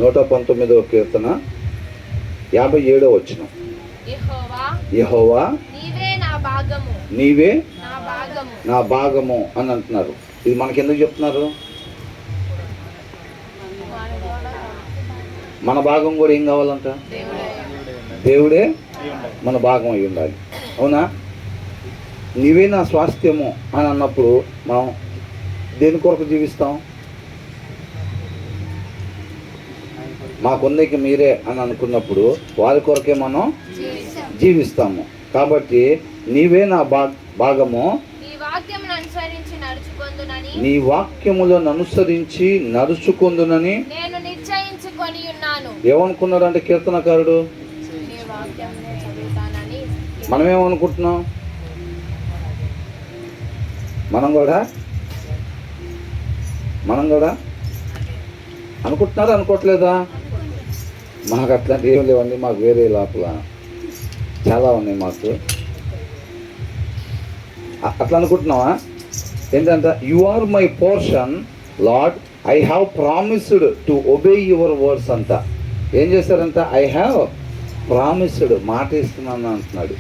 119వ కీర్తన 57వ వచనం. యెహోవా నీవే నా భాగము అని అంటున్నారు. ఇది మనకెందుకు చెప్తున్నారు? మన భాగం కూడా ఏం కావాలంట? దేవుడే మన భాగం అయి ఉండాలి. అవునా? నీవే నా స్వాస్థ్యము అని అన్నప్పుడు మనం దేని కొరకు జీవిస్తాం? మాకుందరికి మీరే అని అనుకున్నప్పుడు వారి కొరకే మనం జీవిస్తాము. కాబట్టి నీవే నా భాగము, నీ వాక్యములను అనుసరించి నడుచుకొందునని ఏమనుకున్నాడంటే కీర్తనకారుడు? మనమేమనుకుంటున్నాం? మనం కూడా అనుకుంటున్నారా అనుకోవట్లేదా? మాకు అట్లాంటి ఏం లేవండి. మాకు వేరే లోపల చాలా ఉన్నాయి. మాకు అట్లా అనుకుంటున్నావా? ఏంటంటే you are my portion lord, I have promised to obey your words అంట. ఏం చేశారంట? ఐ హ్యావ్ ప్రామిస్డ్, మాట ఇస్తున్నాను అంటున్నాడు.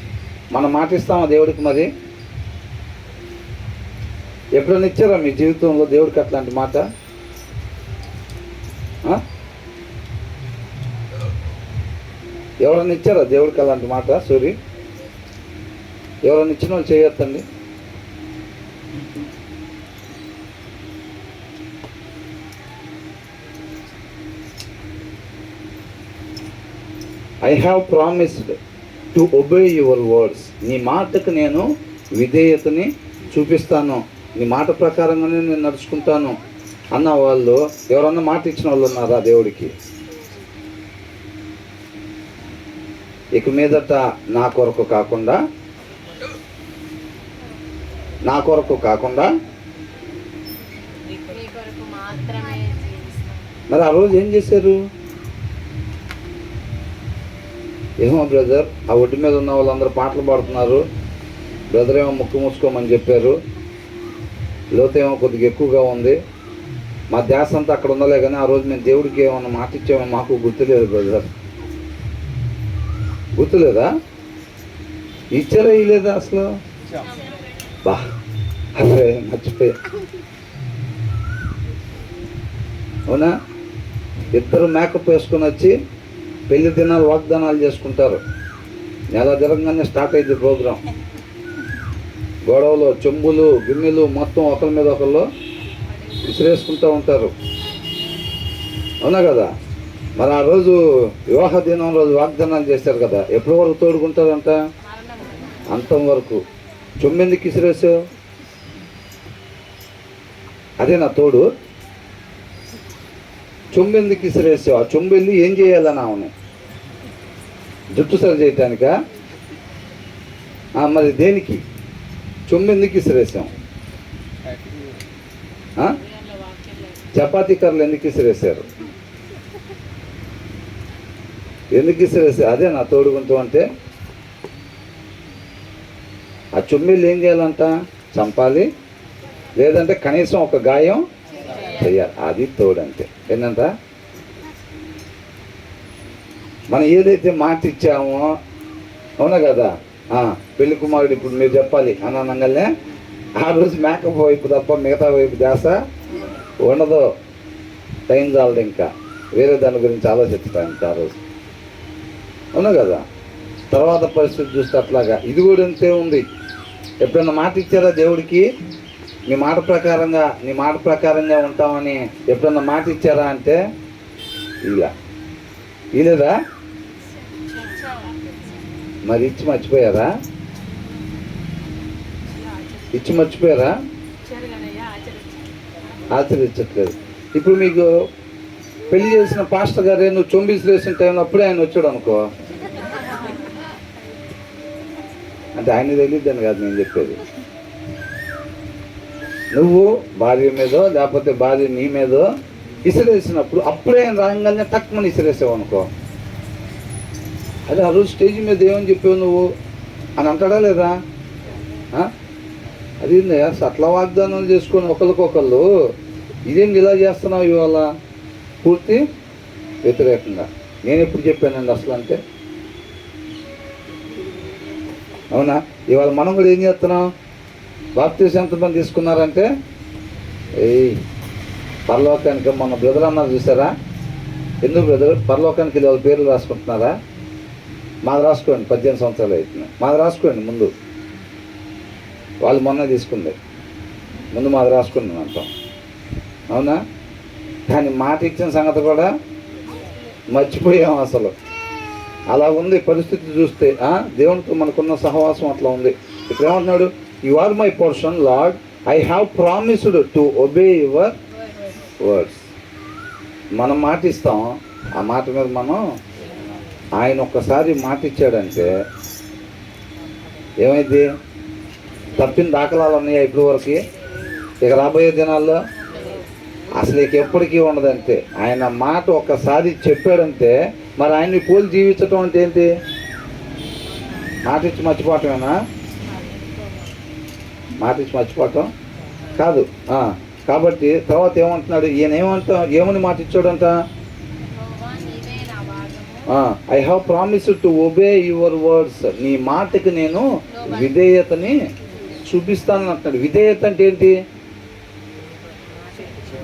మనం మాట ఇస్తామా దేవుడికి? మరి ఎప్పుడైనా ఇచ్చారా మీ జీవితంలో దేవుడికి అట్లాంటి మాట? ఎవరైనా ఇచ్చారా దేవుడికి అలాంటి మాట? సూరి, ఎవరైనా ఇచ్చిన వాళ్ళు చేయొద్దండి. I have promised to obey your words. నీ మాటకు నేను విధేయతని చూపిస్తాను, నీ మాట ప్రకారంగానే నేను నడుచుకుంటాను అన్న వాళ్ళు ఎవరన్నా మాట ఇచ్చిన వాళ్ళు ఉన్నారా దేవుడికి? ఇక మీదట నా కొరకు కాకుండా మరి ఆ రోజు ఏం చేశారు? ఏమో బ్రదర్, ఆ ఒడ్డు మీద ఉన్న వాళ్ళందరూ పాటలు పాడుతున్నారు, బ్రదర్ ఏమో ముక్కు మూసుకోమని చెప్పారు, లోతు ఏమో కొద్దిగా ఎక్కువగా ఉంది, మా ధ్యాస అంతా అక్కడ ఉందలే కానీ ఆ రోజు మేము దేవుడికి ఏమన్నా మాట ఇచ్చామో మాకు గుర్తులేదు బ్రదర్. గుర్తులేదా? ఇచ్చారా ఇలేదా అసలు? బా అరే మర్చిపోయా. అవునా? ఇద్దరు మేకప్ వేసుకొని వచ్చి పెళ్లి దినాలు వాగ్దానాలు చేసుకుంటారు. నెల జరగగానే స్టార్ట్ అయింది ప్రోగ్రాం. గొడవలు, చెంబులు, గిన్నెలు మొత్తం ఒకరి మీద ఒకళ్ళు విసిరేసుకుంటూ ఉంటారు. అవునా కదా? మరి ఆ రోజు వివాహ దినం రోజు వాగ్దానాలు చేశారు కదా, ఎప్పటి వరకు తోడుకుంటారంట? అంతం వరకు. చెంబెందుకు విసిరేసావు? అదే నా తోడు. చెంబెందుకు విసిరేసావు? ఆ చెంబెల్లి ఏం చేయాలని అవును? జుట్టు సరి చేయటానికా? మరి దేనికి? చెంబెందుకు విసిరేసాం? చపాతీ కర్రలు ఎందుకు విసిరేశారు? ఎందుకు విసిరేసారు? అదే నా తోడుగుంటూ అంటే ఆ చెంబెల్లి ఏం చేయాలంట? చంపాలి, లేదంటే కనీసం ఒక గాయం చెయ్యాలి. అది తోడు అంటే. ఏంటంట? మనం ఏదైతే మాట ఇచ్చామో, అవునా కదా? పెళ్లి కుమారుడు ఇప్పుడు మీరు చెప్పాలి అని అనగానే ఆ రోజు మేకప్ వైపు తప్ప మిగతా వైపు ధ్యాస ఉండదు. టైం చాలదు, ఇంకా వేరే దాని గురించి ఆలోచిస్తాను ఆ రోజు. అవునా కదా? తర్వాత పరిస్థితి చూస్తే అట్లాగా ఇది కూడా అంతే ఉంది. ఎప్పుడన్నా మాట ఇచ్చారా దేవుడికి? నీ మాట ప్రకారంగా ఉంటామని ఎప్పుడన్నా మాట ఇచ్చారా అంటే ఇలేదా? మరి ఇచ్చి మర్చిపోయారా? ఆచరించట్లేదు. ఇప్పుడు మీకు పెళ్లి చేసిన పాస్టర్ గారే నువ్వు చొంబీస్ వేసిన టైంలో అప్పుడే ఆయన వచ్చాడు అనుకో, అంటే ఆయన తెలియద్దని కాదు నేను చెప్పేది. నువ్వు భార్య మీదో లేకపోతే భార్య నీ మీదో ఇసిరేసినప్పుడు అప్పుడే ఆయన రాగానే తక్కువ ఇసిరేసావు అనుకో, అదే ఆ రోజు స్టేజ్ మీద ఏమని చెప్పావు నువ్వు అని అంటాడా లేదా? అది అట్లా వాగ్దానాలు చేసుకొని ఒకరికొకళ్ళు ఇదేం ఇలా చేస్తున్నావు ఇవాళ పూర్తి వ్యతిరేకంగా. నేను ఎప్పుడు చెప్పానండి అసలు అంటే? అవునా? ఇవాళ మనం కూడా ఏం చేస్తున్నాం? బాప్తీసం ఎంతమంది తీసుకున్నారంటే పరలోకానికి మన బ్రదర్ అన్నారు చూసారా? ఎందుకు బ్రదర్ పరలోకానికి వెళ్ళి వాళ్ళ పేర్లు రాసుకుంటున్నారా? మాది రాసుకోండి, 18 సంవత్సరాలు అవుతున్నాయి. మాది రాసుకోండి ముందు. వాళ్ళు మొన్న తీసుకుంది, ముందు మాది రాసుకోండి అంటాం. అవునా? కానీ మాట ఇచ్చిన సంగతి కూడా మర్చిపోయాం అసలు. అలా ఉంది పరిస్థితి చూస్తే. దేవునితో మనకున్న సహవాసం అట్లా ఉంది. ఇప్పుడు ఏమంటున్నాడు? You are my portion lord, I have promised to obey your words. మనం మాట ఇస్తాం, ఆ మాట మీద మనం, ఆయన ఒక్కసారి మాట ఇచ్చాడంటే ఏమైంది? తప్పిన దాఖలాలు ఉన్నాయా ఇప్పుడు వరకు? ఇక రాబోయే దినాల్లో అసలు ఇక ఎప్పటికీ ఉండదంతే. ఆయన మాట ఒక్కసారి చెప్పాడంటే మరి ఆయన్ని పోలి జీవించటం అంటే ఏంటి? మాట ఇచ్చి మర్చిపోవటమేనా? మాట ఇచ్చి మర్చిపోవటం కాదు. కాబట్టి తర్వాత ఏమంటున్నాడు ఈయన? ఏమని మాట ఇచ్చాడంట? I have promised to obey your words. నీ మాటకి నేను విధేయతని చూపిస్తానని అంటున్నాడు. విధేయత అంటే ఏంటి?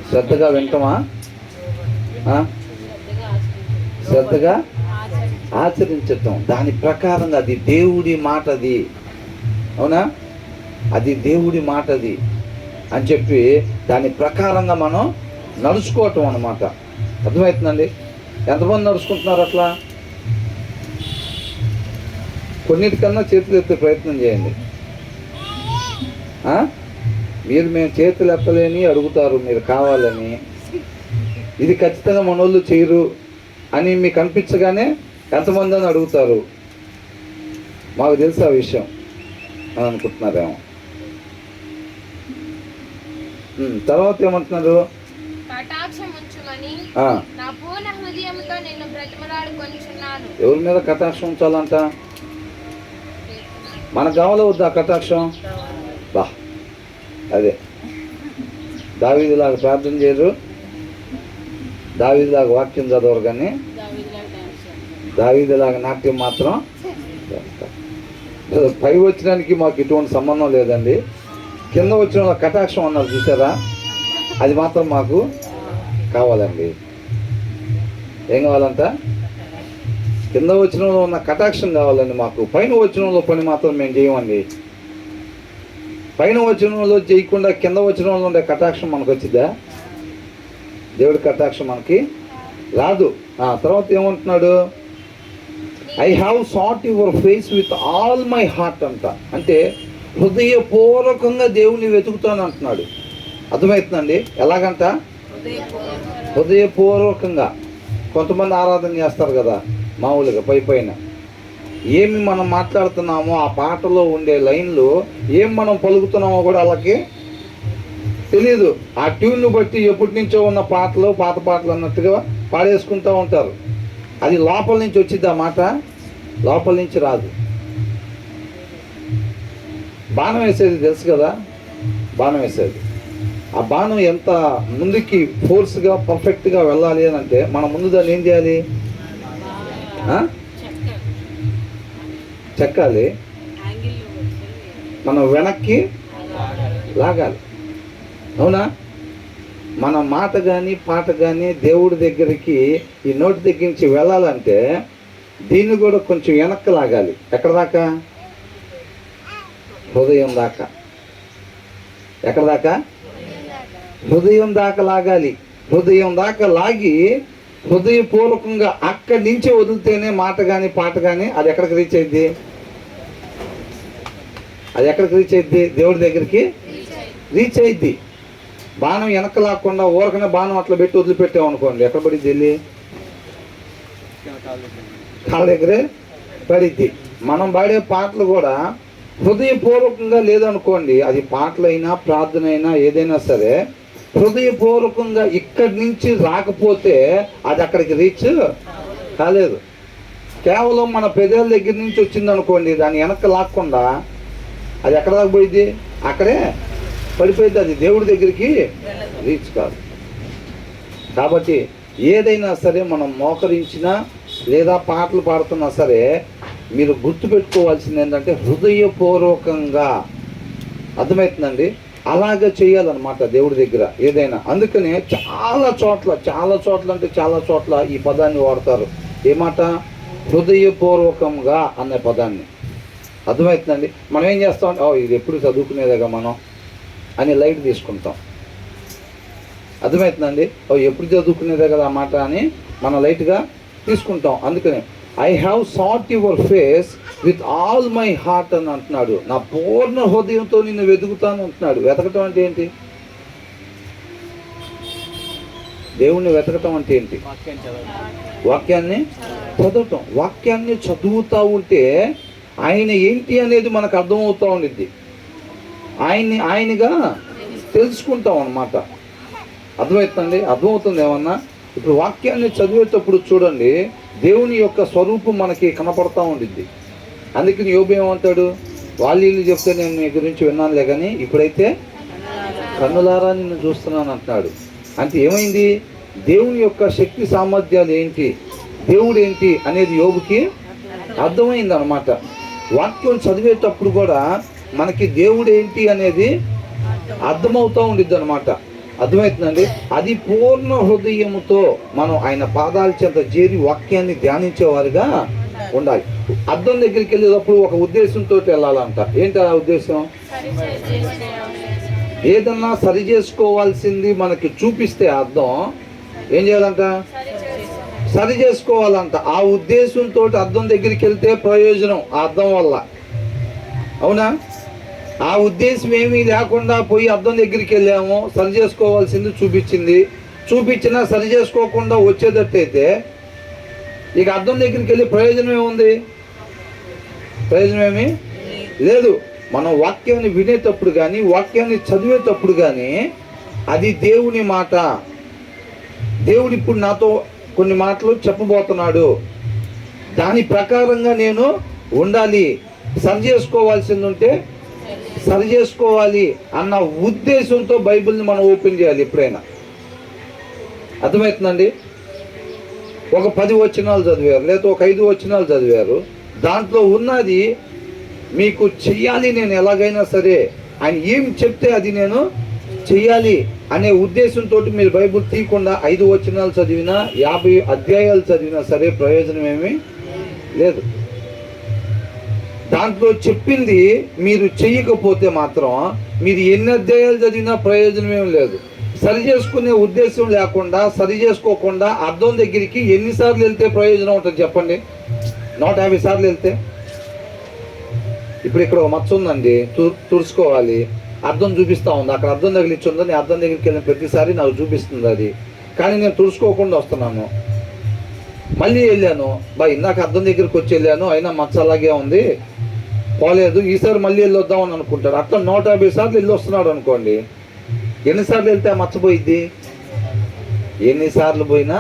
శ్రద్ధగా వింటమా? శ్రద్ధగా ఆచరించటం, దాని ప్రకారంగా. అది దేవుడి మాట, అది. అవునా? అది దేవుడి మాట అది అని చెప్పి దాని ప్రకారంగా మనం నడుచుకోవటం అన్నమాట. అర్థమవుతుందండి? ఎంతమంది నడుచుకుంటున్నారు అట్లా? కొన్నిటికన్నా చేతులు ఎత్తే ప్రయత్నం చేయండి. మేము చేతులు ఎత్తలేని అడుగుతారు మీరు కావాలని. ఇది ఖచ్చితంగా మనోళ్ళు చేయరు అని మీకు అనిపించగానే ఎంతమంది అని అడుగుతారు. మాకు తెలుసు ఆ విషయం అని అనుకుంటున్నారేమో. తర్వాత ఏమంటున్నారు? ఎవరి మీద కటాక్షం ఉంచాలంట? మనకు కావాలో వద్దా కటాక్షం? అదే దావీదులాగా ప్రార్థన చేయరు, దావీదులాగా వాక్యం చదవరు, కానీ దావీదులాగా నాట్యం మాత్రం చేస్తారు. పై వచ్చినానికి మాకు ఎటువంటి సంబంధం లేదండి. కింద వచ్చిన కటాక్షం అన్నారు చూసారా? అది మాత్రం మాకు కావాలండి. ఏం కావాలంట? కింద వచ్చిన ఉన్న కటాక్షం కావాలండి మాకు. పైన వచ్చిన పని మాత్రం మేము చేయమండి. పైన వచనంలో చేయకుండా కింద వచనంలో ఉండే కటాక్షం మనకు వచ్చిద్దా? దేవుడి కటాక్షం మనకి రాదు. తర్వాత ఏమంటున్నాడు? I have sought your face with all my heart అంట. అంటే హృదయపూర్వకంగా దేవుని వెతుకుతాను అంటున్నాడు. అర్థమవుతుందండి? ఎలాగంట? హృదయపూర్వకంగా. కొంతమంది ఆరాధన చేస్తారు కదా మామూలుగా పైన. ఏమి మనం మాట్లాడుతున్నామో ఆ పాటలో ఉండే లైన్లు ఏం మనం పలుకుతున్నామో కూడా వాళ్ళకి తెలీదు. ఆ ట్యూన్ను బట్టి ఎప్పటి నుంచో ఉన్న పాటలు, పాత పాటలు అన్నట్టుగా పాడేసుకుంటూ ఉంటారు. అది లోపల నుంచి వచ్చింది. ఆ మాట లోపల నుంచి రాదు. బాణం వేసేది తెలుసు కదా? బాణం వేసేది. ఆ బాణం ఎంత ముందుకి ఫోర్స్గా పర్ఫెక్ట్గా వెళ్ళాలి అని అంటే మనం ముందు దాన్ని ఏం చేయాలి? చెక్కాలి. మనం వెనక్కి లాగాలి. అవునా? మన మాట కానీ పాట కానీ దేవుడి దగ్గరికి ఈ నోటి దగ్గర నుంచి వెళ్ళాలంటే దీన్ని కూడా కొంచెం వెనక్కి లాగాలి. ఎక్కడ దాకా? హృదయం దాకా. ఎక్కడ దాకా? హృదయం దాకా లాగాలి. హృదయం దాకా లాగి హృదయపూర్వకంగా అక్కడి నుంచి వదిలితేనే మాట కానీ పాట కానీ అది ఎక్కడికి రీచ్ అయింది? అది ఎక్కడికి రీచ్ అయింది? దేవుడి దగ్గరికి రీచ్ అయింది. బాణం వెనక లాక్కుండా ఊరకనే బాణం అట్లా పెట్టి వదిలిపెట్టాం అనుకోండి, ఎక్కడ పడిద్ది? వెళ్ళి కాళ్ళ దగ్గరే పడిద్ది. మనం పాడే పాటలు కూడా హృదయపూర్వకంగా లేదనుకోండి, అది పాటలైనా ప్రార్థన అయినా ఏదైనా సరే హృదయపూర్వకంగా ఇక్కడి నుంచి రాకపోతే అది అక్కడికి రీచ్ కాలేదు. కేవలం మన పెదాల దగ్గర నుంచి వచ్చింది అనుకోండి, దాన్ని వెనక్కి లాక్కుండా అది ఎక్కడ దాకా పోయింది? అక్కడే పడిపోయింది. అది దేవుడి దగ్గరికి రీచ్ కాదు. కాబట్టి ఏదైనా సరే మనం మోకరించినా లేదా పాటలు పాడుతున్నా సరే మీరు గుర్తుపెట్టుకోవాల్సింది ఏంటంటే హృదయపూర్వకంగా. అర్థమవుతుందండి? అలాగే చేయాలన్నమాట దేవుడి దగ్గర ఏదైనా. అందుకనే చాలా చోట్ల అంటే చాలా చోట్ల ఈ పదాన్ని వాడతారు. ఏమాట? హృదయపూర్వకంగా అనే పదాన్ని. అర్థమవుతుందండి? మనం ఏం చేస్తాం, ఇది ఎప్పుడు చదువుకునేదేగా మనం అని లైట్ తీసుకుంటాం. అర్థమవుతుందండి? ఎప్పుడు చదువుకునేదే కదా ఆ మాట అని మనం లైట్గా తీసుకుంటాం. అందుకనే I have sought your face with all my heart అని అంటున్నాడు. నా పూర్ణ హృదయంతో నిన్ను వెతుకుతాను అంటున్నాడు. వెతకటం అంటే ఏంటి? దేవుణ్ణి వెతకటం అంటే ఏంటి? వాక్యాన్ని చదవటం. వాక్యాన్ని చదువుతూ ఉంటే ఆయన ఏంటి అనేది మనకు అర్థమవుతూ ఉండిద్ది. ఆయనగా తెలుసుకుంటాం అన్నమాట. అర్థమవుతుందండి? అర్థమవుతుంది ఏమన్నా? ఇప్పుడు వాక్యాన్ని చదివేటప్పుడు చూడండి, దేవుని యొక్క స్వరూపం మనకి కనపడతా ఉండిద్ది. అందుకని యోబు ఏమంటాడు? వాళ్ళు చెప్తే నేను మీ గురించి విన్నానులే కానీ ఇప్పుడైతే కన్నులారా నిన్ను చూస్తున్నాను అంటున్నాడు. అంటే ఏమైంది? దేవుని యొక్క శక్తి సామర్థ్యాలు ఏంటి, దేవుడు ఏంటి అనేది యోబుకి అర్థమైంది అన్నమాట. వాక్యం చదివేటప్పుడు కూడా మనకి దేవుడు ఏంటి అనేది అర్థమవుతూ ఉండిద్ది అనమాట. అర్థమవుతుందండి? అది పూర్ణ హృదయముతో మనం ఆయన పాదాల చెంత చేరి వాక్యాన్ని ధ్యానించేవారుగా ఉండాలి. అద్దం దగ్గరికి వెళ్ళేటప్పుడు ఒక ఉద్దేశంతో వెళ్ళాలంట. ఏంటి ఆ ఉద్దేశం? ఏదన్నా సరి చేసుకోవాల్సింది మనకి చూపిస్తే అద్దం ఏం చేయాలంట? సరి చేసుకోవాలంట. ఆ ఉద్దేశంతో అద్దం దగ్గరికి వెళ్తే ప్రయోజనం ఆ అద్దం వల్ల. అవునా? ఆ ఉద్దేశం ఏమీ లేకుండా పోయి అద్దం దగ్గరికి వెళ్ళాము, సరి చేసుకోవాల్సింది చూపించినా సరి చేసుకోకుండా వచ్చేటట్టయితే ఇక అద్దం దగ్గరికి వెళ్ళి ప్రయోజనం ఏముంది? ప్రయోజనం ఏమీ లేదు. మనం వాక్యాన్ని వినేటప్పుడు కానీ వాక్యాన్ని చదివేటప్పుడు కానీ అది దేవుని మాట. దేవుడు ఇప్పుడు నాతో కొన్ని మాటలు చెప్పబోతున్నాడు, దాని ప్రకారంగా నేను ఉండాలి, సరి చేసుకోవాల్సింది ఉంటే సరి చేసుకోవాలి అన్న ఉద్దేశంతో బైబిల్ని మనం ఓపెన్ చేయాలి ఎప్పుడైనా. అర్థమవుతుందండి? ఒక 10 వచనాలు చదివారు లేదా ఒక 5 వచనాలు చదివారు, దాంట్లో ఉన్నది మీకు చెయ్యాలి, నేను ఎలాగైనా సరే ఆయన ఏం చెప్తే అది నేను చెయ్యాలి అనే ఉద్దేశంతో మీరు బైబిల్ తీయకుండా 5 వచనాలు చదివినా 50 అధ్యాయాలు చదివినా సరే ప్రయోజనం ఏమీ లేదు. దాంట్లో చెప్పింది మీరు చెయ్యకపోతే మాత్రం మీరు ఎన్ని అధ్యాయాలు చదివినా ప్రయోజనం ఏం లేదు. సరి చేసుకునే ఉద్దేశం లేకుండా సరి చేసుకోకుండా అద్దం దగ్గరికి ఎన్నిసార్లు వెళ్తే ప్రయోజనం ఉంటుంది చెప్పండి? 150 సార్లు వెళ్తే. ఇప్పుడు ఇక్కడ మచ్చ ఉందండి, తుడుచుకోవాలి, అద్దం చూపిస్తూ ఉంది, అక్కడ అద్దం తగిలిచ్చి ఉందని అద్దం దగ్గరికి వెళ్ళిన ప్రతిసారి నాకు చూపిస్తుంది అది. కానీ నేను తుడుచుకోకుండా వస్తున్నాను, మళ్ళీ వెళ్ళాను, ఇందాక అద్దం దగ్గరికి వచ్చి వెళ్ళాను, అయినా మచ్చ అలాగే ఉంది, పోలేదు, ఈసారి మళ్ళీ వెళ్ళి వద్దామని అనుకుంటాడు. అట్లా 150 సార్లు వెళ్ళి వస్తున్నాడు అనుకోండి, ఎన్నిసార్లు వెళ్తే ఆ మచ్చపోయిద్ది? ఎన్నిసార్లు పోయినా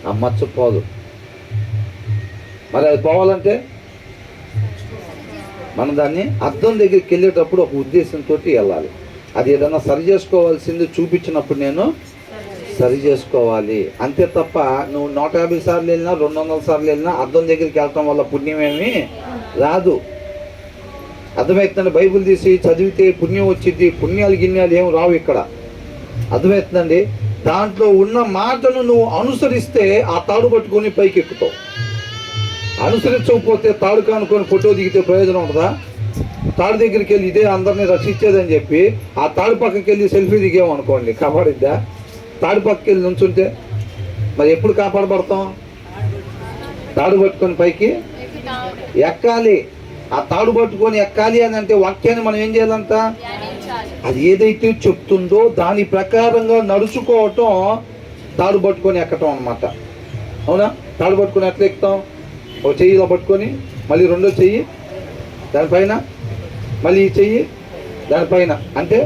ఆ మచ్చ పోదు. మరి అది పోవాలంటే మనం దాన్ని అద్దం దగ్గరికి వెళ్ళేటప్పుడు ఒక ఉద్దేశంతో వెళ్ళాలి. అది ఏదన్నా సరి చేసుకోవాల్సింది చూపించినప్పుడు నేను సరి చేసుకోవాలి అంతే తప్ప నువ్వు 150 సార్లు వెళ్ళినా 200 సార్లు వెళ్ళినా అద్దం దగ్గరికి వెళ్ళటం వల్ల పుణ్యం ఏమీ రాదు. అర్థమవుతుందండి? బైబిల్ తీసి చదివితే పుణ్యం వచ్చింది, పుణ్యాలు గిన్యాలు ఏమి రావు ఇక్కడ. అర్థమవుతుందండి? దాంట్లో ఉన్న మాటను నువ్వు అనుసరిస్తే ఆ తాడు పట్టుకొని పైకి ఎక్కుతావు. అనుసరించకపోతే తాడు కానుకొని ఫోటో దిగితే ప్రయోజనం ఉంటుందా? తాడు దగ్గరికి వెళ్ళి ఇదే అందరినీ రక్షించేదని చెప్పి ఆ తాడు పక్కకి వెళ్ళి సెల్ఫీ దిగామనుకోండి, కాపాడిద్దా? తాడు పక్కకి వెళ్ళి నుంచుంటే మరి ఎప్పుడు కాపాడబడతాం? తాడు పట్టుకొని పైకి ఎక్కాలి. ఆ తాడు పట్టుకొని ఎక్కాలి అని అంటే వాక్యాన్ని మనం ఏం చేయాలంట? అది ఏదైతే చెప్తుందో దాని ప్రకారంగా నడుచుకోవటం తాడు పట్టుకొని ఎక్కటం అన్నమాట. అవునా? తాడు పట్టుకొని ఎట్లా ఎక్కుతాం? ఒక చెయ్యిలో పట్టుకొని మళ్ళీ రెండో చెయ్యి దానిపైన, మళ్ళీ ఈ చెయ్యి దానిపైన, అంటే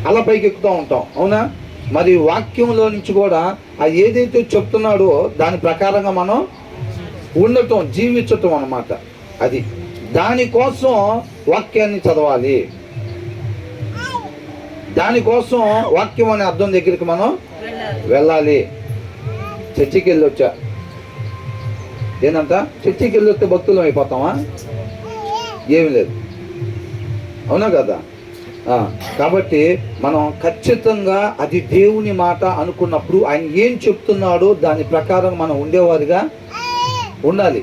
అలా పైకి ఎక్కుతూ ఉంటాం. అవునా? మరి వాక్యంలో నుంచి కూడా అది ఏదైతే చెప్తున్నాడో దాని ప్రకారంగా మనం ఉండటం, జీవించటం అన్నమాట. అది దానికోసం వాక్యాన్ని చదవాలి, దానికోసం వాక్యం అనే అర్థం దగ్గరికి మనం వెళ్ళాలి. చర్చికి వెళ్ళి వచ్చా. ఏందంట? చర్చికి వెళ్ళి వస్తే భక్తులం అయిపోతామా? ఏమి లేదు. అవునా కదా? కాబట్టి మనం ఖచ్చితంగా అది దేవుని మాట అనుకున్నప్పుడు ఆయన ఏం చెప్తున్నాడో దాని ప్రకారం మనం ఉండేవారుగా ఉండాలి.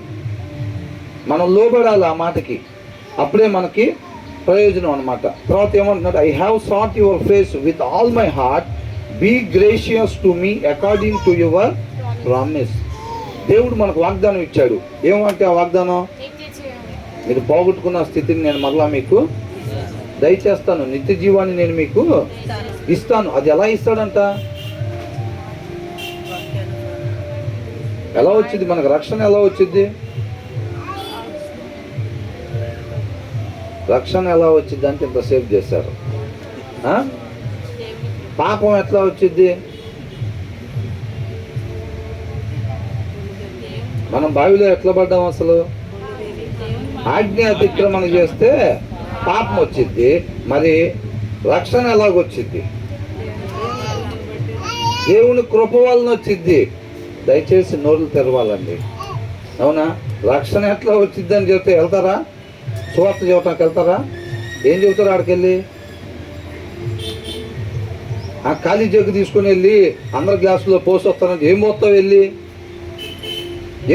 మనం లోబడాలి ఆ మాటకి, అప్పుడే మనకి ప్రయోజనం అన్నమాట. తర్వాత ఏమంటున్నాడు? I have sought your face with all my heart, be gracious to me according to your promise. దేవుడు మనకు వాగ్దానం ఇచ్చాడు. ఏమంటే ఆ వాగ్దానం, మీరు పోగొట్టుకున్న స్థితిని నేను మరలా మీకు దయచేస్తాను, నిత్య జీవాన్ని నేను మీకు ఇస్తాను. అది ఎలా ఇస్తాడంట? ఎలా వచ్చింది మనకు రక్షణ? ఎలా వచ్చింది రక్షణ? ఎలా వచ్చింది అంటే ఇంతసేపు చేశారు. పాపం ఎట్లా వచ్చింది? మనం బావిలో ఎట్లా పడ్డాం? అసలు ఆజ్ఞ అతిక్రమణ చేస్తే పాపం వచ్చింది. మరి రక్షణ ఎలాగొచ్చింది? దేవుని కృప వలన వచ్చింది. దయచేసి నోళ్ళు తెరవాలండి. అవునా? రక్షణ ఎట్లా వచ్చింది అని చెప్తే వెళ్తారా? సువార్త చెప్పడానికి వెళ్తారా? ఏం చెబుతారు ఆడికి వెళ్ళి? ఆ ఖాళీ జగ్గు తీసుకుని వెళ్ళి అందరి గ్లాసులో పోసి వస్తానంటే ఏం పోతావు? వెళ్ళి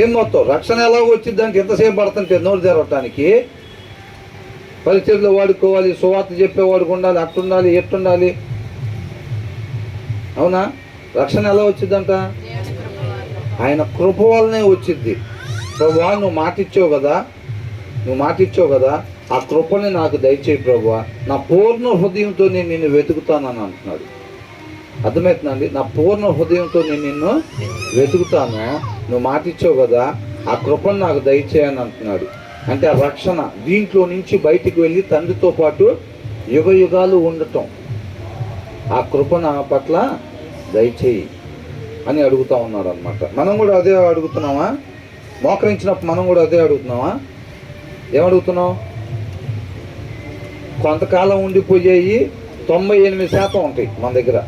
ఏం మొత్తం? రక్షణ ఎలాగో వచ్చింది దానికి ఎంతసేపు పడుతుంటే నోరు తెరవటానికి? పరిచర్లో వాడుకోవాలి, సువార్త చెప్పేవాడికి ఉండాలి, అట్టుండాలి, ఎట్టుండాలి. అవునా? రక్షణ ఎలా వచ్చిందంట? ఆయన కృప వల్లనే వచ్చింది. ప్రభువా, నువ్వు మాటిచ్చావు కదా, నువ్వు మాటిచ్చావు కదా, ఆ కృపని నాకు దయచేయి ప్రభువా, నా పూర్ణ హృదయంతో నేను నిన్ను వెతుకుతానని అంటున్నాడు. అర్థమవుతుందండి? నా పూర్ణ హృదయంతో నేను నిన్ను వెతుకుతాను, నువ్వు మాటిచ్చావు కదా, ఆ కృపను నాకు దయచేయని అంటున్నాడు. అంటే ఆ రక్షణ దీంట్లో నుంచి బయటికి వెళ్ళి తండ్రితో పాటు యుగ యుగాలు ఉండటం, ఆ కృప నా పట్ల దయచేయి అని అడుగుతా ఉన్నాడు అనమాట. మనం కూడా అదే అడుగుతున్నామా? మోకరించినప్పుడు మనం కూడా అదే అడుగుతున్నామా? ఏమడుగుతున్నాం? కొంతకాలం ఉండిపోయేవి 98% ఉంటాయి మన దగ్గర.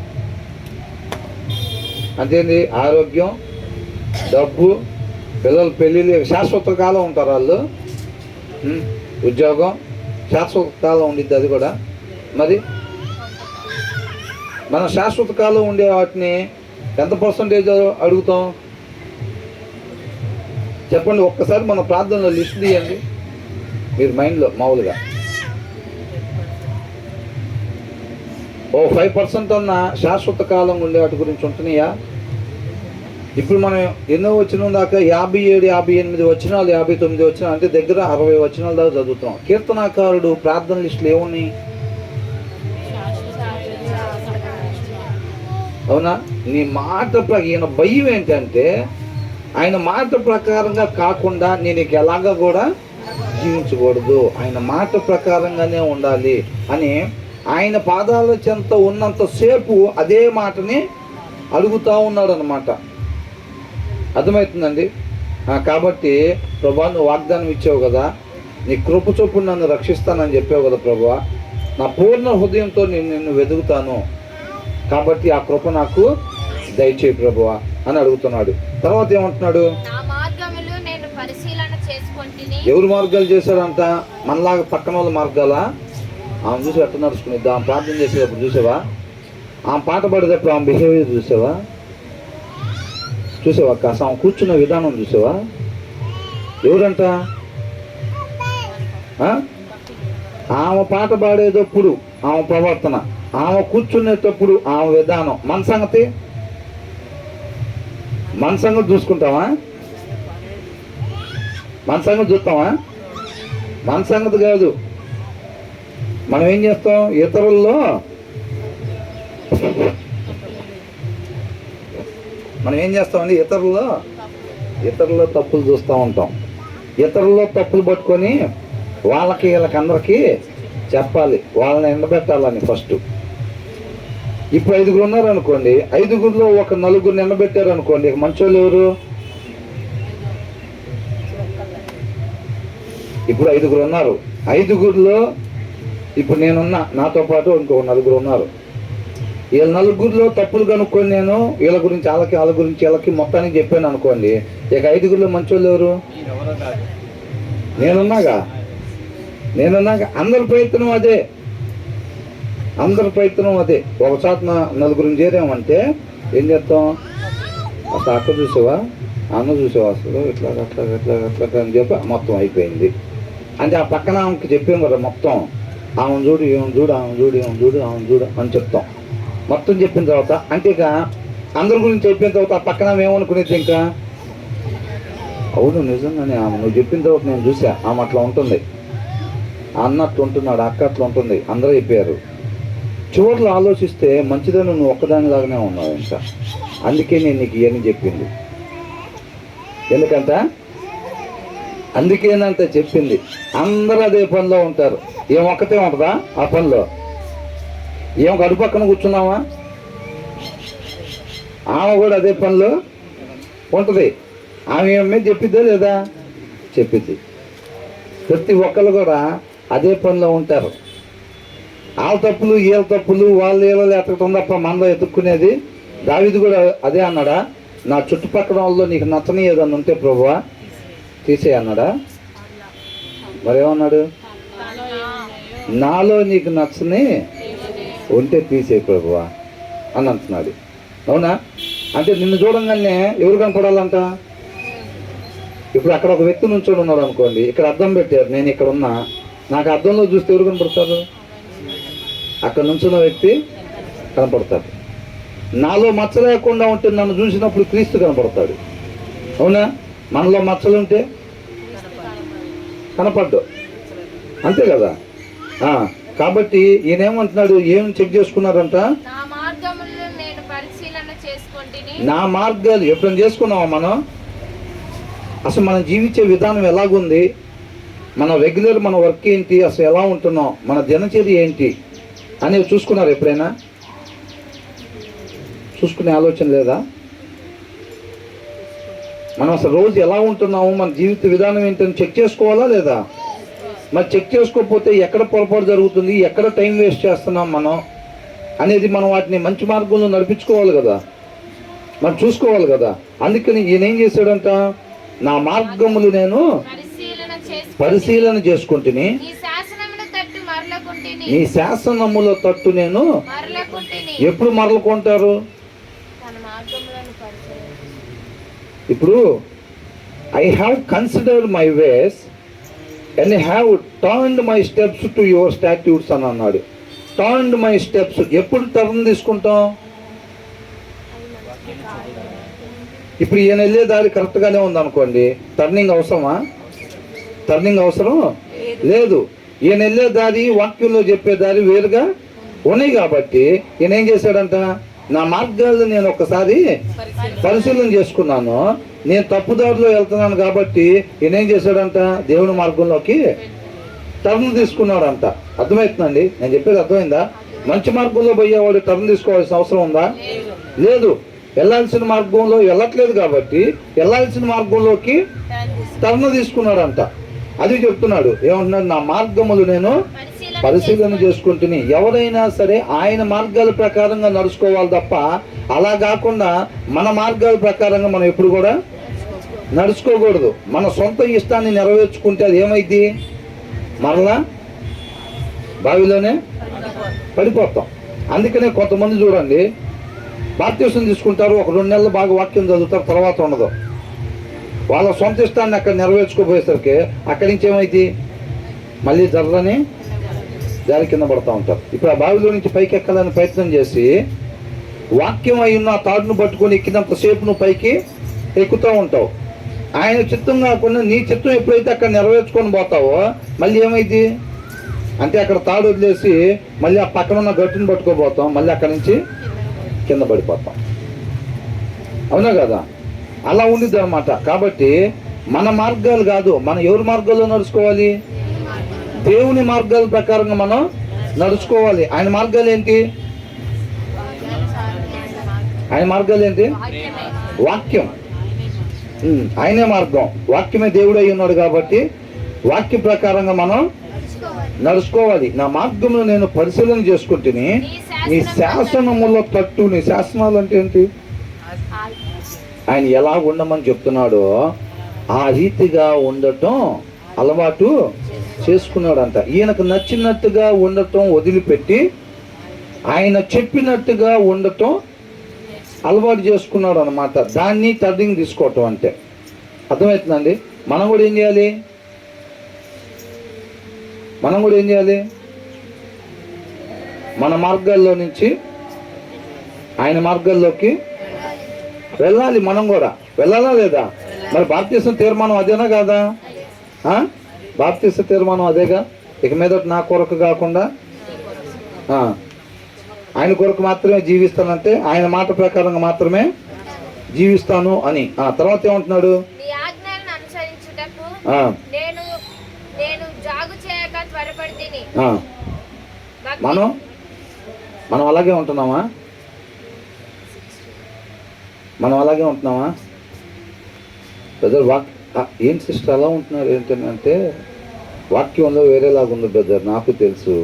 అంతేంది? ఆరోగ్యం, డబ్బు, పిల్లలు, పెళ్ళిళ్ళు శాశ్వత కాలం ఉంటారు వాళ్ళు. ఉద్యోగం శాశ్వత కాలం ఉండిద్ది, అది కూడా. మరి మనం శాశ్వత కాలం ఉండే వాటిని ఎంత పర్సంటేజ్ అడుగుతాం చెప్పండి? ఒక్కసారి మన ప్రార్థనలో లిస్ట్ తీయండి మీరు మైండ్లో. మామూలుగా ఓ 5% అన్న శాశ్వత కాలం ఉండే వాటి గురించి ఉంటున్నాయా? ఇప్పుడు మనం ఎన్నో వచ్చిన దాకా 57, 58 వచనాలు, 59 వచనాలు, అంటే దగ్గర 60 వచనాల దాకా చదువుతున్నాం. కీర్తనాకారుడు ప్రార్థన లిస్టులు ఏమున్నాయి? అవునా? నీ మాట ఈయన భయం ఏంటంటే ఆయన మాట ప్రకారంగా కాకుండా నేను ఎలాగా కూడా జీవించకూడదు, ఆయన మాట ప్రకారంగానే ఉండాలి అని ఆయన పాదాల చెంత ఉన్నంతసేపు అదే మాటని అడుగుతూ ఉన్నాడు అన్నమాట. అర్థమవుతుందండి? కాబట్టి ప్రభా, నువ్వు వాగ్దానం ఇచ్చావు కదా, నీ కృప చొప్పున నన్ను రక్షిస్తానని చెప్పావు కదా ప్రభువా, నా పూర్ణ హృదయంతో నేను నిన్ను వెతుకుతాను, కాబట్టి ఆ కృప నాకు దయచేయి ప్రభువా అని అడుగుతున్నాడు. తర్వాత ఏమంటున్నాడు? ఎవరు మార్గాలు చేశారంట? మనలాగా పక్కన వాళ్ళ మార్గాలా? ఆమె చూసి ఎట్లా నడుచుకునేది? ఆమె ప్రార్థన చేసేటప్పుడు చూసావా? ఆమె పాట పాడేటప్పుడు ఆమె బిహేవియర్ చూసావా? కాస్త ఆమె కూర్చున్న విధానం చూసావా? ఎవరంట? ఆమె పాట పాడేటప్పుడు ఆమె ప్రవర్తన, ఆమె కూర్చునేటప్పుడు ఆమె విధానం. మన సంగతి చూసుకుంటావా? మన సంగతి చూస్తావా? మన సంగతి కాదు. మనం ఏం చేస్తాం? ఇతరుల్లో ఇతరుల్లో తప్పులు చూస్తూ ఉంటాం. ఇతరుల్లో తప్పులు పట్టుకొని వాళ్ళకి వీళ్ళకి అందరికీ చెప్పాలి, వాళ్ళని ఎండబెట్టాలని ఫస్ట్. ఇప్పుడు 5 ఉన్నారు అనుకోండి, 5లో ఒక 4 ఎండబెట్టారు అనుకోండి, మంచోళ్ళు ఎవరు? ఇప్పుడు 5 ఉన్నారు, 5లో ఇప్పుడు నేనున్నా, నాతో పాటు ఇంకో 4 ఉన్నారు. వీళ్ళ నలుగురిలో తప్పులు కనుక్కొని నేను వీళ్ళ గురించి వాళ్ళ గురించి వీళ్ళకి మొత్తానికి చెప్పాను అనుకోండి, ఇక 5గురిలో మంచోళ్ళు ఎవరు? నేనున్నాగా. అందరి ప్రయత్నం అదే, ఒక చాటున నలుగురిని చేరామంటే ఏం చేస్తాం? అసలు అక్క చూసావా, అన్న చూసావా, అసలు ఇట్లా అని చెప్పి మొత్తం అయిపోయింది. అంటే ఆ పక్కన ఆమెకి చెప్పాం కదా మొత్తం, ఆమెను చూడు అని చెప్తాం. మొత్తం చెప్పిన తర్వాత అంటే ఇక అందరి గురించి చెప్పిన తర్వాత ఆ పక్కన ఏమనుకునేది ఇంకా, అవును నిజంగానే ఆమె నువ్వు చెప్పిన తర్వాత నేను చూసా, ఆమె అట్లా ఉంటుంది, అన్న అట్లా ఉంటున్నాడు, అక్క అట్లా ఉంటుంది, అందరూ చెప్పారు. చివర్లో ఆలోచిస్తే మంచిదని నువ్వు ఒక్కదానిలాగానే ఉన్నావు ఇంకా. అందుకే నేను నీకు ఇవన్నీ చెప్పింది. ఎందుకంట అందుకేనంత చెప్పింది. అందరూ అదే పనిలో ఉంటారు. ఏం ఒక్కతే ఉంటుందా ఆ పనిలో? ఏం గడుపు పక్కన కూర్చున్నావా? ఆమె కూడా అదే పనిలో ఉంటుంది. ఆమె ఏమే చెప్పిద్దా లేదా? చెప్పిద్ది. ప్రతి ఒక్కరు కూడా అదే పనిలో ఉంటారు. వాళ్ళ తప్పులు వీళ్ళ తప్పులు వాళ్ళు వీళ్ళు ఎతకటం తప్ప మనలో ఎత్తుక్కునేది. దావీదు కూడా అదే అన్నాడా, నా చుట్టుపక్కల వాళ్ళలో నీకు నచ్చని ఏదన్నా ఉంటే ప్రభువా తీసేయి అన్నాడా? మరేమన్నాడు? నాలో నీకు నచ్చని ఉంటే తీసేయి ప్రభువా అని అంటున్నాడు. అవునా? అంటే నిన్ను చూడంగానే ఎవరు కనపడాలంట? ఇప్పుడు అక్కడ ఒక వ్యక్తి నుంచొని ఉన్నాడు అనుకోండి, ఇక్కడ అద్దం పెట్టారు, నేను ఇక్కడ ఉన్నా, నాకు అద్దంలో చూస్తే ఎవరు కనపడతారు? అక్కడ నుంచున్న వ్యక్తి కనపడతాడు. నాలో మచ్చ లేకుండా ఉంటే నన్ను చూసినప్పుడు క్రీస్తు కనపడతాడు. అవునా? మనలో మచ్చలుంటే కనపడ్డు, అంతే కదా. కాబట్టి ఈయనేమంటున్నాడు, ఏం చెక్ చేసుకున్నారంట? నా మార్గాలు ఎప్పుడైనా చేసుకున్నావా మనం? అసలు మనం జీవించే విధానం ఎలాగుంది, మన రెగ్యులర్ మన వర్క్ ఏంటి, అసలు ఎలా ఉంటున్నాం, మన దినచర్య ఏంటి అనేవి చూసుకున్నారు ఎప్పుడైనా? చూసుకునే ఆలోచన లేదా? మనం అసలు రోజు ఎలా ఉంటున్నాము, మన జీవిత విధానం ఏంటని చెక్ చేసుకోవాలా లేదా? మరి చెక్ చేసుకోకపోతే ఎక్కడ పొరపాటు జరుగుతుంది, ఎక్కడ టైం వేస్ట్ చేస్తున్నాం మనం అనేది మనం వాటిని మంచి మార్గంలో నడిపించుకోవాలి కదా, మనం చూసుకోవాలి కదా. అందుకని ఈయన ఏం చేశాడంట, నా మార్గములు నేను పరిశీలన చేసుకుంటుని, నీ శాసనముల తట్టు నేను ఎప్పుడు మరలుకుంటారు? ఇప్పుడు I have considered my ways and have turned my steps to your statutes అని అన్నాడు. టర్న్డ్ మై స్టెప్స్ ఎప్పుడు టర్న్ తీసుకుంటాం? ఇప్పుడు ఈయన వెళ్ళే దారి కరెక్ట్గానే ఉందనుకోండి, టర్నింగ్ అవసరమా? టర్నింగ్ అవసరం లేదు. ఈయన వెళ్ళే దారి, వాక్యంలో చెప్పే దారి వేరుగా ఉన్నాయి కాబట్టి ఈయన ఏం చేశాడంట, నా మార్గాలను నేను ఒక్కసారి పరిశీలన చేసుకున్నాను, నేను తప్పుదారిలో వెళ్తున్నాను కాబట్టి ఈయన ఏం చేశాడంట, దేవుని మార్గంలోకి టర్న్ తీసుకున్నాడంట. అర్థమవుతుందండి నేను చెప్పేది? అర్థమైందా? మంచి మార్గంలో పోయేవాడు టర్న్ తీసుకోవాల్సిన అవసరం ఉందా? లేదు. వెళ్ళాల్సిన మార్గంలో వెళ్ళట్లేదు కాబట్టి వెళ్ళాల్సిన మార్గంలోకి టర్న్ తీసుకున్నాడంట. అది చెప్తున్నాడు. ఏమంటున్నాడు, నా మార్గములు నేను పరిశీలన చేసుకుంటుని. ఎవరైనా సరే ఆయన మార్గాల ప్రకారంగా నడుచుకోవాలి తప్ప అలా కాకుండా మన మార్గాల ప్రకారంగా మనం ఎప్పుడు కూడా నడుచుకోకూడదు. మన సొంత ఇష్టాన్ని నెరవేర్చుకుంటే అది ఏమైంది, మరలా బావిలోనే పడిపోతాం. అందుకనే కొంతమంది చూడండి, బాప్తిసం తీసుకుంటారు, ఒక 2 నెలలు బాగా వాక్యం చదువుతారు, తర్వాత ఉండదు. వాళ్ళ సొంత ఇష్టాన్ని అక్కడ నెరవేర్చుకోపోయేసరికి అక్కడి నుంచి ఏమైంది, మళ్ళీ జర్రని జారి కింద పడుతూ ఉంటారు. ఇప్పుడు ఆ బావిలో నుంచి పైకి ఎక్కాలని ప్రయత్నం చేసి వాక్యం అయి ఉన్న తాడును పట్టుకొని ఎక్కినంతసేపు నువ్వు పైకి ఎక్కుతూ ఉంటావు. ఆయన చిత్తం కాకుండా నీ చిత్తం ఎప్పుడైతే అక్కడ నెరవేర్చుకొని పోతావో మళ్ళీ ఏమైంది అంటే అక్కడ తాడు వదిలేసి మళ్ళీ ఆ పక్కన ఉన్న గట్టును పట్టుకోపోతాం, మళ్ళీ అక్కడి నుంచి కింద పడిపోతాం. అవునా కదా? అలా ఉండిద్ది అనమాట. కాబట్టి మన మార్గాలు కాదు, మనం ఎవరి మార్గాల్లో నడుచుకోవాలి? దేవుని మార్గాల ప్రకారంగా మనం నడుచుకోవాలి. ఆయన మార్గాలు ఏంటి? ఆయన మార్గాలు ఏంటి? వాక్యం. ఆయనే మార్గం, వాక్యమే దేవుడు అయి ఉన్నాడు కాబట్టి వాక్య ప్రకారంగా మనం నడుచుకోవాలి. నా మార్గంలో నేను పరిశీలన చేసుకుంటుని, నీ శాసనముల తట్టు. నీ శాసనాలు అంటే ఏంటి? ఆయన ఎలా ఉండమని చెప్తున్నాడో ఆ రీతిగా ఉండటం అలవాటు చేసుకున్నాడంట. ఈయనకు నచ్చినట్టుగా ఉండటం వదిలిపెట్టి ఆయన చెప్పినట్టుగా ఉండటం అలవాటు చేసుకున్నాడు అనమాట. దాన్ని టర్నింగ్ తీసుకోవటం అంటే అర్థమవుతుందండి. మనం కూడా ఏం చేయాలి? మన మార్గాల్లో నుంచి ఆయన మార్గాల్లోకి వెళ్ళాలి. మనం కూడా వెళ్ళాలా లేదా? మరి బాప్తిసం తీర్మానం అదేనా కాదా? బాప్తిస్మ తీర్మానం అదేగా. ఇక మీద నా కొరకు కాకుండా ఆయన కొరకు మాత్రమే జీవిస్తానంటే, ఆయన మాట ప్రకారంగా మాత్రమే జీవిస్తాను అని. తర్వాత ఏమంటున్నాడు? మనం అలాగే ఉంటున్నామా? బ్రదర్ ఏం సిస్టర్ అలా ఉంటున్నారు ఏంటంటే వాక్యంలో వేరేలాగా ఉంది బ్రదర్, నాకు తెలుసు.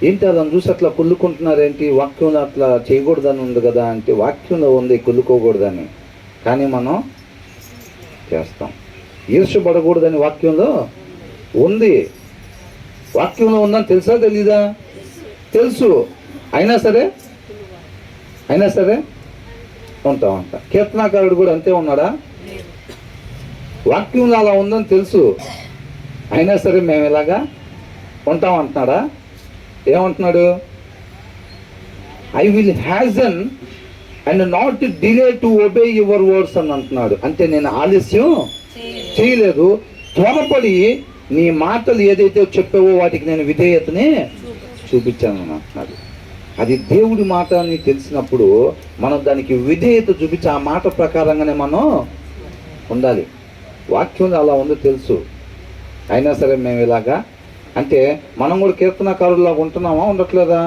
ఏంటి అదని చూసి అట్లా కుళ్ళుకుంటున్నారేంటి? వాక్యంలో అట్లా చేయకూడదని ఉంది కదా అంటే, వాక్యంలో ఉంది కుళ్ళుకోకూడదని, కానీ మనం చేస్తాం. ఈర్ష్యపడకూడదని వాక్యంలో ఉంది. వాక్యంలో ఉందని తెలుసా తెలీదా? తెలుసు. అయినా సరే ఉంటామంట. కీర్తనాకారుడు కూడా అంతే ఉన్నాడా? వాక్యంలో అలా ఉందని తెలుసు, అయినా సరే మేము ఇలాగా ఉంటాం అంటున్నాడా? ఏమంటున్నాడు? I will hasn't and not delay to obey your words అని అంటున్నాడు. అంటే నేను ఆలస్యం చేయలేదు, త్వరపడి నీ మాటలు ఏదైతే చెప్పావో వాటికి నేను విధేయతని చూపించాను అంటున్నాడు. అది దేవుడి మాట అని తెలిసినప్పుడు మనం దానికి విధేయత చూపించి ఆ మాట ప్రకారంగానే మనం ఉండాలి. వాక్యం అలా ఉందో తెలుసు, అయినా సరే మేము ఇలాగా అంటే మనం కూడా కీర్తనకారులాగా ఉంటున్నామా? ఉండట్లేదు.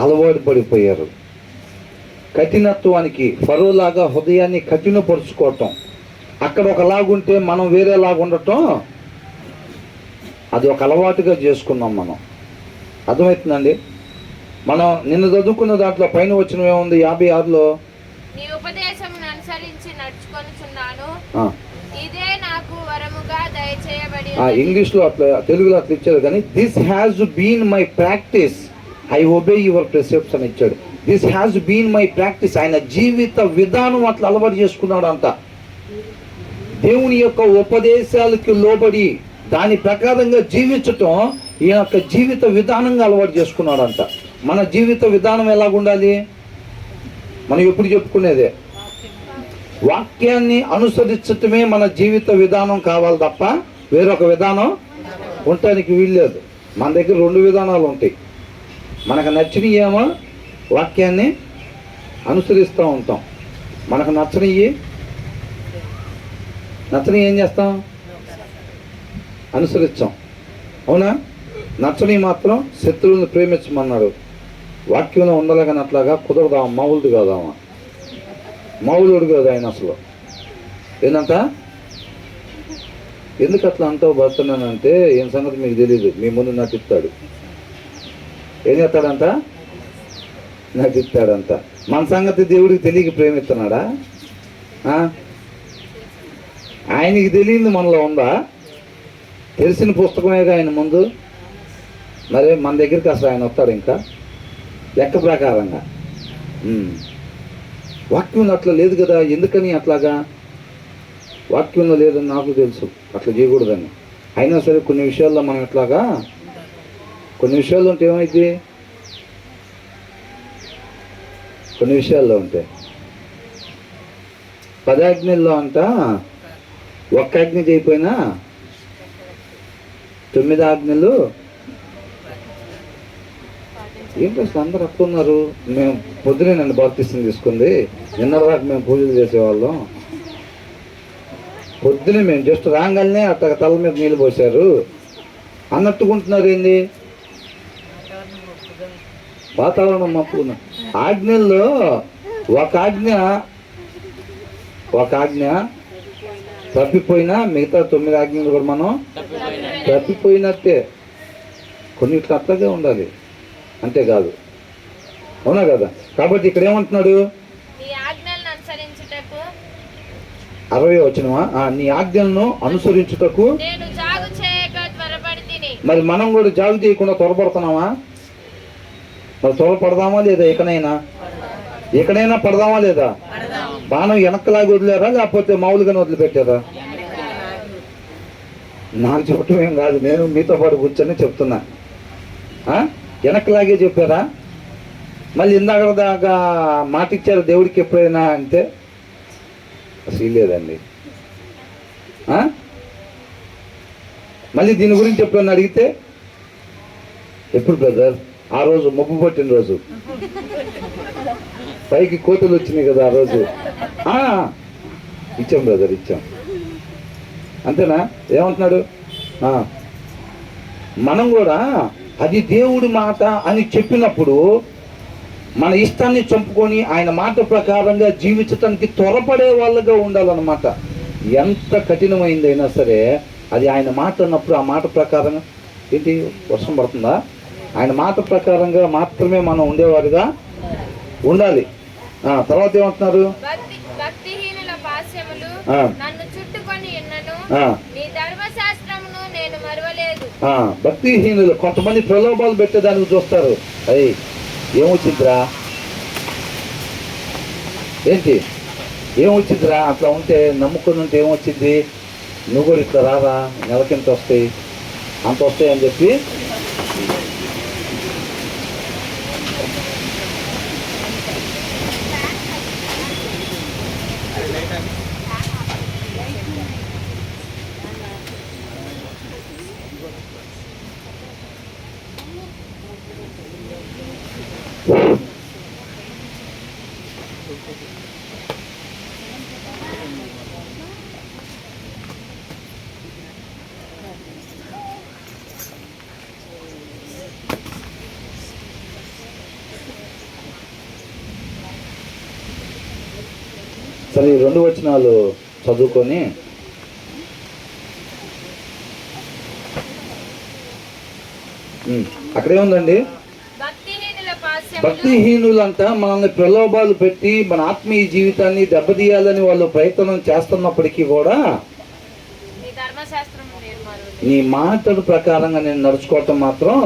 అలవాటు పడిపోయారు కఠినత్వానికి. ఫరోలాగా హృదయాన్ని కఠినపరుచుకోవటం, అక్కడ ఒకలాగుంటే మనం వేరేలాగా ఉండటం, అది ఒక అలవాటుగా చేసుకున్నాం మనం. అర్థమవుతుందండి? మనం నిన్న చదువుకున్న దాంట్లో పైన వచ్చిన ఏముంది? 56లో ఇంగ్లీష్లో అట్లా, తెలుగులో అట్లా ఇచ్చారు. కానీ this has been my practice I obey your precepts అని ఇచ్చాడు. This has been my practice. ఆయన జీవిత విధానం అట్లా అలవాటు చేసుకున్నాడు అంట. దేవుని యొక్క ఉపదేశాలకు లోబడి దాని ప్రకారంగా జీవించటం ఈ యొక్క జీవిత విధానంగా అలవాటు చేసుకున్నాడంట. మన జీవిత విధానం ఎలాగుండాలి? మనం ఎప్పుడు చెప్పుకునేదే వాక్యాన్ని అనుసరించటమే మన జీవిత విధానం కావాలి తప్ప వేరొక విధానం ఉండటానికి వీల్లేదు. మన దగ్గర 2 విధానాలు ఉంటాయి. మనకు నచ్చినవి ఏమో వాక్యాన్ని అనుసరిస్తూ ఉంటాం, మనకు నచ్చనివి ఏం చేస్తాం? అనుసరిస్తాం. అవునా? నచ్చని మాత్రం శత్రువుని ప్రేమించమన్నాడు. వాక్యంలో ఉండలేకని అట్లాగా కుదరదా? మౌలుడు కాదామా? మౌలుడు కాదు ఆయన అసలు. ఏంటంట? ఎందుకు అట్లా అంటావు భర్తనంటే ఏం సంగతి మీకు తెలీదు. మీ ముందు నటిస్తాడు. ఏం చేస్తాడంట? నటిస్తాడంట. మన సంగతి దేవుడికి తెలియక ప్రేమిస్తున్నాడా? ఆయనకి తెలియదు మనలో ఉందా? తెలిసిన పుస్తకమేగా ఆయన ముందు. మరి మన దగ్గరికి అసలు ఆయన వస్తాడు ఇంకా లెక్క ప్రకారంగా. వాక్యంలో అట్లా లేదు కదా. ఎందుకని అట్లాగా? వాక్యంలో లేదని నాకు తెలుసు, అట్లా చేయకూడదని. అయినా సరే కొన్ని విషయాల్లో మనం ఎట్లాగా, కొన్ని విషయాల్లో ఉంటే ఏమైంది? కొన్ని విషయాల్లో ఉంటే 10 ఆజ్ఞల్లో అంట ఒక్క ఆజ్ఞ చేయకపోయినా 9 ఆజ్ఞలు. ఏం ప్రశ్న అందరు అప్పున్నారు? మేము పొద్దునే నన్ను బాప్తిసం తీసుకుంది, నిన్నటిదాకా మేము పూజలు చేసేవాళ్ళం, పొద్దునే మేము జస్ట్ రాగానే అట్లా తల మీద నీళ్ళు పోసారు అన్నట్టుకుంటున్నారు. ఏంది? వాతావరణం మప్పుకున్నా. ఆజ్ఞల్లో ఒక ఆజ్ఞ తప్పిపోయినా మిగతా 9 ఆజ్ఞలు కూడా మనం తప్పిపోయినట్టే. కొన్నిట్లో అట్లాగే ఉండాలి, అంతేకాదు. అవునా కదా? కాబట్టి ఇక్కడ ఏమంటున్నాడు? 60వ వచనమా? నీ ఆజ్ఞలను అనుసరించుటకు. మరి మనం కూడా జాగు చేయకుండా త్వరపడుతున్నామా? మరి త్వరపడదామా లేదా? ఎక్కడైనా పడదామా లేదా? బాణం వెనక్కలాగి వదిలేరా లేకపోతే మామూలుగానే వదిలిపెట్టారా? నాకు చెప్పటం ఏం కాదు, నేను మీతో పాటు కూర్చొని చెప్తున్నా. వెనక్కలాగే చెప్పారా? మళ్ళీ ఇందాక దాకా మాట ఇచ్చారు దేవుడికి ఎప్పుడైనా అంటే అసలు లేదండి. మళ్ళీ దీని గురించి ఎప్పుడన్నా అడిగితే ఎప్పుడు బ్రదర్? ఆ రోజు మొబ్బు పట్టిన రోజు, పైకి కోతులు వచ్చినాయి కదా ఆ రోజు. ఇచ్చాం బ్రదర్, ఇచ్చాం. అంతేనా? ఏమంటున్నాడు? మనం కూడా అది దేవుడి మాట అని చెప్పినప్పుడు మన ఇష్టాన్ని చంపుకొని ఆయన మాట ప్రకారంగా జీవించటానికి త్వరపడే వాళ్ళగా ఉండాలన్నమాట. ఎంత కఠినమైందైనా సరే అది ఆయన మాట అన్నప్పుడు ఆ మాట ప్రకారంగా. ఏంటి వర్షం పడుతుందా? ఆయన మాట ప్రకారంగా మాత్రమే మనం ఉండేవారుగా ఉండాలి. తర్వాత ఏమంటున్నారు? భక్తిహీనులు కొంతమంది ప్రలోభాలు పెట్టేదానికి చూస్తారు. అయ్యి ఏమొచ్చిందిరా, ఏంటి ఏమొచ్చిందిరా, అట్లా ఉంటే నమ్ముకుని ఉంటే ఏమొచ్చింది, నువ్వు కూడా ఇట్లా రారా, నెలకింత వస్తాయి అంత వస్తాయి అని చెప్పి సరే 2 వచనాలు చదువుకొని అక్కడేముందండి? భక్తిహీనులంతా మనల్ని ప్రలోభాలు పెట్టి మన ఆత్మీయ జీవితాన్ని దెబ్బతీయాలని వాళ్ళు ప్రయత్నం చేస్తున్నప్పటికీ కూడా నీ మాటల ప్రకారంగా నేను నడుచుకోవటం మాత్రం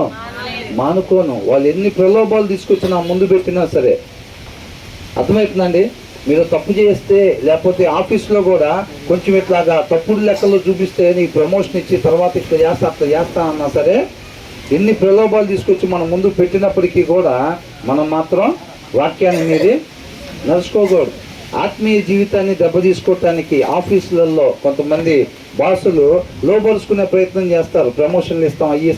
మానుకోను. వాళ్ళు ఎన్ని ప్రలోభాలు తీసుకొచ్చి నా ముందు పెట్టినా సరే. అర్థమవుతుందండి? మీరు తప్పు చేస్తే లేకపోతే ఆఫీస్లో కూడా కొంచెం ఇట్లాగా తప్పుడు లెక్కల్లో చూపిస్తే నీ ప్రమోషన్ ఇచ్చి తర్వాత ఇట్లా చేస్తా అట్లా చేస్తా అన్నా సరే, ఎన్ని ప్రలోభాలు తీసుకొచ్చి మనం ముందు పెట్టినప్పటికీ కూడా మనం మాత్రం వాక్యాన్ని మీది నడుచుకోకూడదు. ఆత్మీయ జీవితాన్ని దెబ్బతీసుకోవటానికి ఆఫీసులలో కొంతమంది బాసులు లోపరుచుకునే ప్రయత్నం చేస్తారు. ప్రమోషన్లు ఇస్తాం, అవి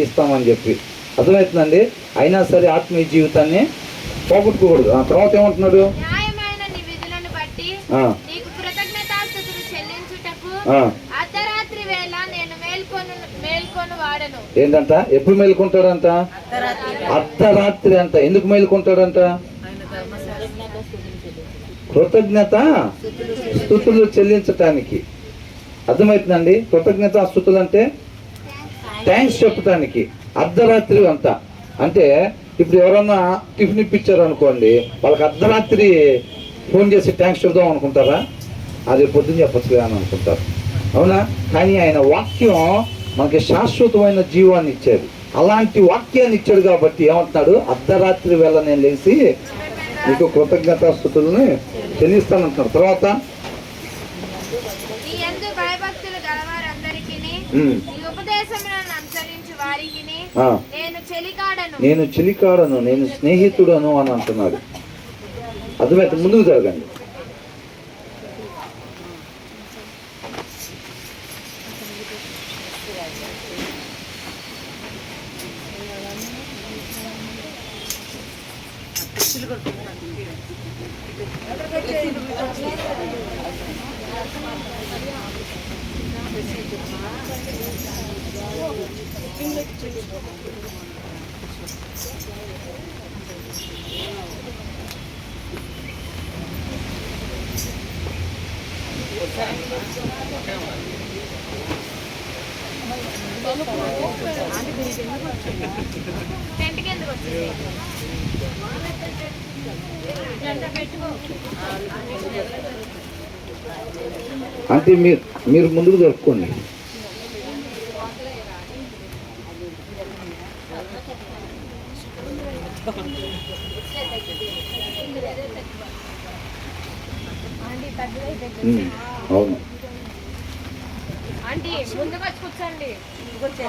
ఇస్తాం అని చెప్పి. అర్థమవుతుందండి? అయినా సరే ఆత్మీయ జీవితాన్ని పోగొట్టుకోకూడదు. తర్వాత ఏమంటున్నాడు? ఏంటంట? ఎప్పుడు మేలుకుంటాడంట? అర్ధరాత్రి అంట. ఎందుకు మేలుకుంటాడంట? కృతజ్ఞత స్తుతులు చెల్లించటానికి. అర్థమవుతుందండి? కృతజ్ఞత స్తుతులు అంటే థ్యాంక్స్ చెప్పటానికి. అర్ధరాత్రి అంట అంటే ఇప్పుడు ఎవరన్నా టిఫిన్ ఇప్పించారు అనుకోండి, వాళ్ళకి అర్ధరాత్రి ఫోన్ చేసి థ్యాంక్స్ చెప్దాం అనుకుంటారా? అది పొద్దున్న చెప్పచ్చు అని అనుకుంటారు. అవునా? కానీ ఆయన వాక్యం మనకి శాశ్వతమైన జీవాన్ని ఇచ్చేది. అలాంటి వాక్యాన్ని ఇచ్చాడు కాబట్టి ఏమంటున్నాడు? అర్ధరాత్రి వేళ నేను లేచి నీకు కృతజ్ఞతాస్తుతుల్ని చెల్లిస్తానంటున్నాడు. తర్వాత నేను చెలికాడను, నేను స్నేహితుడను అని అంటున్నాడు. అర్థమైతే ముందుకు జరగండి. అంటే మీరు ముందుకు జరుపుకోండి. అవును, ఆంటీ ముందుకు వచ్చి కూర్చోండి. కూర్చో.